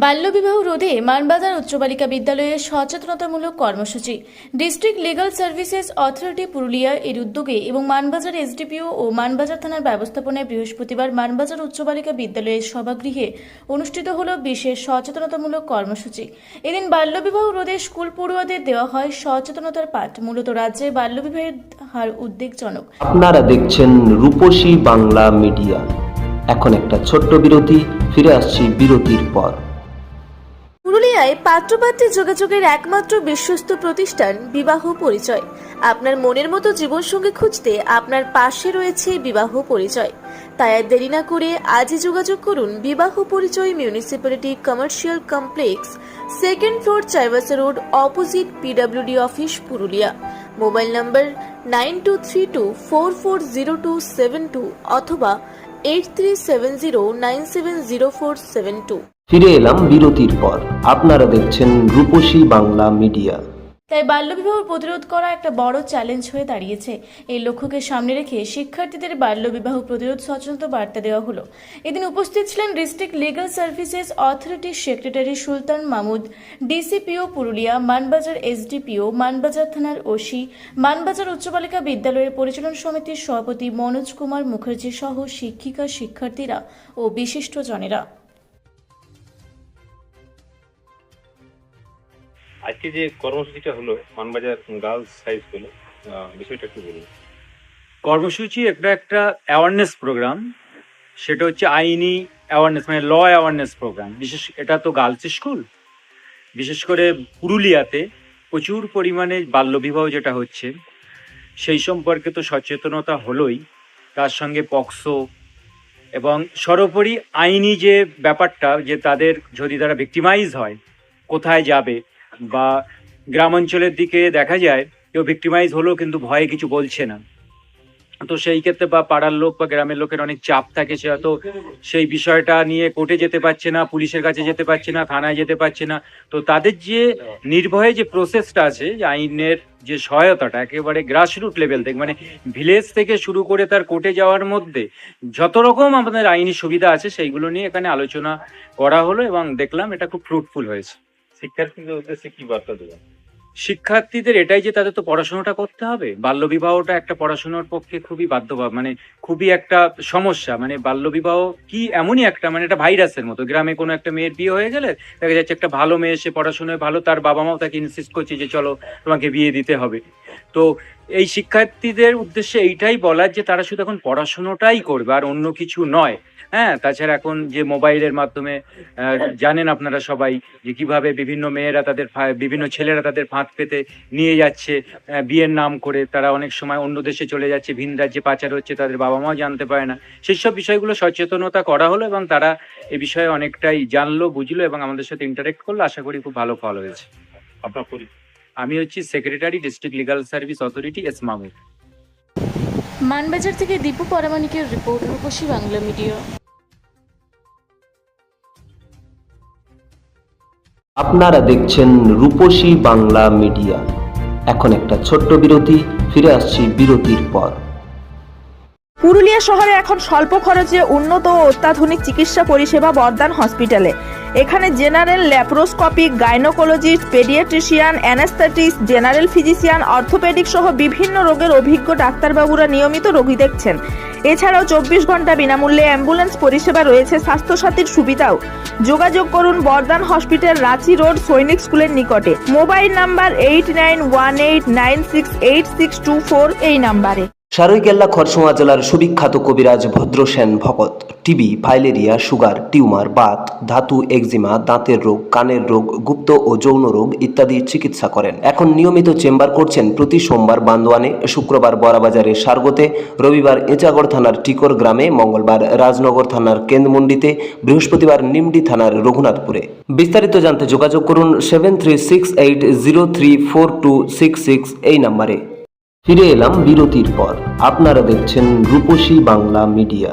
বাল্যবিবাহ রোধে মানবাজার উচ্চ বালিকা বিদ্যালয়ে সচেতনতামূলক কর্মসূচি। District legal services authority Purulia এর উদ্যোগে এবং মানবাজার এসডিপিও ও মানবাজার থানার ব্যবস্থাপনায় বৃহস্পতিবার মানবাজার উচ্চ বালিকা বিদ্যালয়ের সভাগৃহে অনুষ্ঠিত হল বিশেষ সচেতনতামূলক কর্মসূচি। এদিন বাল্যবিবাহ রোধে স্কুল পড়ুয়াদের দেওয়া হয় সচেতনতার পাঠ। মূলত রাজ্যে বাল্যবিবাহের হার উদ্বেগজনক। আপনারা দেখছেন রূপসী বাংলা মিডিয়া। এখন একটা ছোট্ট বিরতি, ফিরে আসছি বিরতির পর। পুরুলিয়ায় পাত্রপাত্রী যোগাযোগের একমাত্র বিশ্বস্ত প্রতিষ্ঠান বিবাহ পরিচয়। আপনার মনের মতো জীবনসঙ্গী খুঁজতে আপনার পাশে রয়েছে বিবাহ পরিচয়। তাই আর দেরি না করে আজই যোগাযোগ করুন বিবাহ পরিচয় municipality commercial complex, second floor, Chaibasa road, opposite PWD office, Purulia. Mobile নম্বর 9232440272 অথবা 8370970472। ফিরে এলাম বিরতির পর। আপনারা দেখছেন রূপসী বাংলা মিডিয়া। তাই বাল্যবিবাহ প্রতিরোধ করা একটা বড় চ্যালেঞ্জ হয়ে দাঁড়িয়েছে। এই লক্ষ্যকে সামনে রেখে শিক্ষার্থীদের বাল্যবিবাহ প্রতিরোধ সচেতনতা বার্তা দেওয়া হলো। এদিন উপস্থিত ছিলেন ডিস্ট্রিক্ট লিগাল সার্ভিসেস অথরিটির সেক্রেটারি সুলতান মাহমুদ, ডিসিপিও পুরুলিয়া, মানবাজার এসডিপিও, মানবাজার থানার ওসি, মানবাজার উচ্চ বালিকা বিদ্যালয়ের পরিচালন সমিতির সভাপতি মনোজ কুমার মুখার্জি সহ শিক্ষিকা, শিক্ষার্থীরা ও বিশিষ্টজনেরা। আজকে যে কর্মসূচিটা হলো মানবাজার গার্লস হাই স্কুলে, বিষয়টা একটু বলুন। কর্মসূচি একটা অ্যাওয়ারনেস প্রোগ্রাম। সেটা হচ্ছে আইনি অ্যাওয়ারনেস, মানে ল অ্যাওয়ারনেস প্রোগ্রাম। এটা তো গার্লস স্কুল, বিশেষ করে পুরুলিয়াতে প্রচুর পরিমাণে বাল্যবিবাহ যেটা হচ্ছে সেই সম্পর্কে তো সচেতনতা হলোই, তার সঙ্গে পক্সো এবং সর্বোপরি আইনি যে ব্যাপারটা, যে তাদের যদি তারা ভিক্টিমাইজ হয় কোথায় যাবে, বা গ্রামাঞ্চলের দিকে দেখা যায় কেউ ভিক্টিমাইজ হলেও কিন্তু ভয়ে কিছু বলছে না। তো সেই ক্ষেত্রে বা পাড়ার লোক বা গ্রামের লোকের অনেক চাপ থাকে, সে হয়তো সেই বিষয়টা নিয়ে কোর্টে যেতে পারছে না, পুলিশের কাছে যেতে পারছে না, থানায় যেতে পারছে না। তো তাদের যে নির্ভয়ে যে প্রসেসটা আছে, যে আইনের যে সহায়তাটা একেবারে গ্রাসরুট লেভেল থেকে, মানে ভিলেজ থেকে শুরু করে তার কোর্টে যাওয়ার মধ্যে যত রকম আমাদের আইনি সুবিধা আছে সেইগুলো নিয়ে এখানে আলোচনা করা হলো এবং দেখলাম এটা খুব ফ্রুটফুল হয়েছে। শিক্ষার্থীদের উদ্দেশ্যে কি বার্তা দেবেন? শিক্ষার্থীদের এটাই যে তাদের তো পড়াশোনাটা করতে হবে। বাল্যবিবাহটা একটা পড়াশোনার পক্ষে খুবই মানে খুবই একটা সমস্যা। মানে বাল্যবিবাহ কি এমনই একটা, মানে একটা ভাইরাসের মতো। গ্রামে কোনো একটা মেয়ের বিয়ে হয়ে গেলে দেখা যাচ্ছে একটা ভালো মেয়ে, সে পড়াশোনায় ভালো, তার বাবা মাও তাকে ইনসিস্ট করছে যে চলো তোমাকে বিয়ে দিতে হবে। তো এই শিক্ষার্থীদের উদ্দেশ্যে এইটাই বলার যে তারা শুধু এখন পড়াশোনাটাই করবে আর অন্য কিছু নয়। হ্যাঁ, তাছাড়া এখন যে মোবাইলের মাধ্যমে জানেন আপনারা সবাই যে কিভাবে বিভিন্ন মেয়েরা বিভিন্ন ছেলেরা তাদের ফাঁদ পেতে নিয়ে যাচ্ছে বিয়ের নাম করে। তারা অনেক সময় অন্য দেশে চলে যাচ্ছে, ভিন রাজ্যে পাচার হচ্ছে, তাদের বাবা মাও জানতে পারে না। সেই সব বিষয়গুলো সচেতনতা করা হলো এবং তারা এ বিষয়ে অনেকটাই জানলো, বুঝলো এবং আমাদের সাথে ইন্টারেক্ট করলো। আশা করি খুব ভালো ফল হয়েছে। আপনার আমি হচ্ছি secretary, district legal service authority, S Mahmud. Manbazar থেকে দীপু পরামানিকের রিপোর্ট, রূপসী বাংলা মিডিয়া। আপনারা দেখছেন রূপসী বাংলা মিডিয়া। এখন একটা ছোট্ট বিরতি, ফিরে আসছি বিরতির পর। পুরুলিয়া শহরে এখন স্বল্প খরচে উন্নত ও অত্যাধুনিক চিকিৎসা পরিষেবা বর্দান হসপিটালে। এখানে general, laparoscopic, gynaecologist, paediatrician, anaesthetist, general physician, orthopaedic সহ বিভিন্ন রোগের অভিজ্ঞ ডাক্তারবাবুরা নিয়মিত রোগী দেখছেন। এছাড়াও 24 ঘন্টা বিনামূল্যে অ্যাম্বুলেন্স পরিষেবা রয়েছে, স্বাস্থ্যসাথীর সুবিধাও। যোগাযোগ করুন বর্দান হসপিটাল, রাঁচি রোড, সৈনিক স্কুলের নিকটে। মোবাইল নাম্বার 8918968624 এই নাম্বারে। সারৈকেল্লা খরসোয়া জেলার সুবিখ্যাত কবিরাজ ভদ্রসেন ভকত TB, filaria, sugar, tumour, Baat, ধাতু, এক্সিমা, দাঁতের রোগ, কানের রোগ, গুপ্ত ও যৌন রোগ ইত্যাদি চিকিৎসা করেন। এখন নিয়মিত চেম্বার করছেন প্রতি সোমবার বান্দোয়ানে, শুক্রবার বড়াবাজারের সারগোতে, রবিবার এঁচাগড় থানার টিকর গ্রামে, মঙ্গলবার রাজনগর থানার কেন্দ্রমন্ডিতে, বৃহস্পতিবার নিমডি থানার রঘুনাথপুরে। বিস্তারিত জানতে যোগাযোগ করুন 7368034266 এই নাম্বারে। ফিরে এলাম বিরতির পর। আপনারা দেখছেন রূপসী বাংলা মিডিয়া।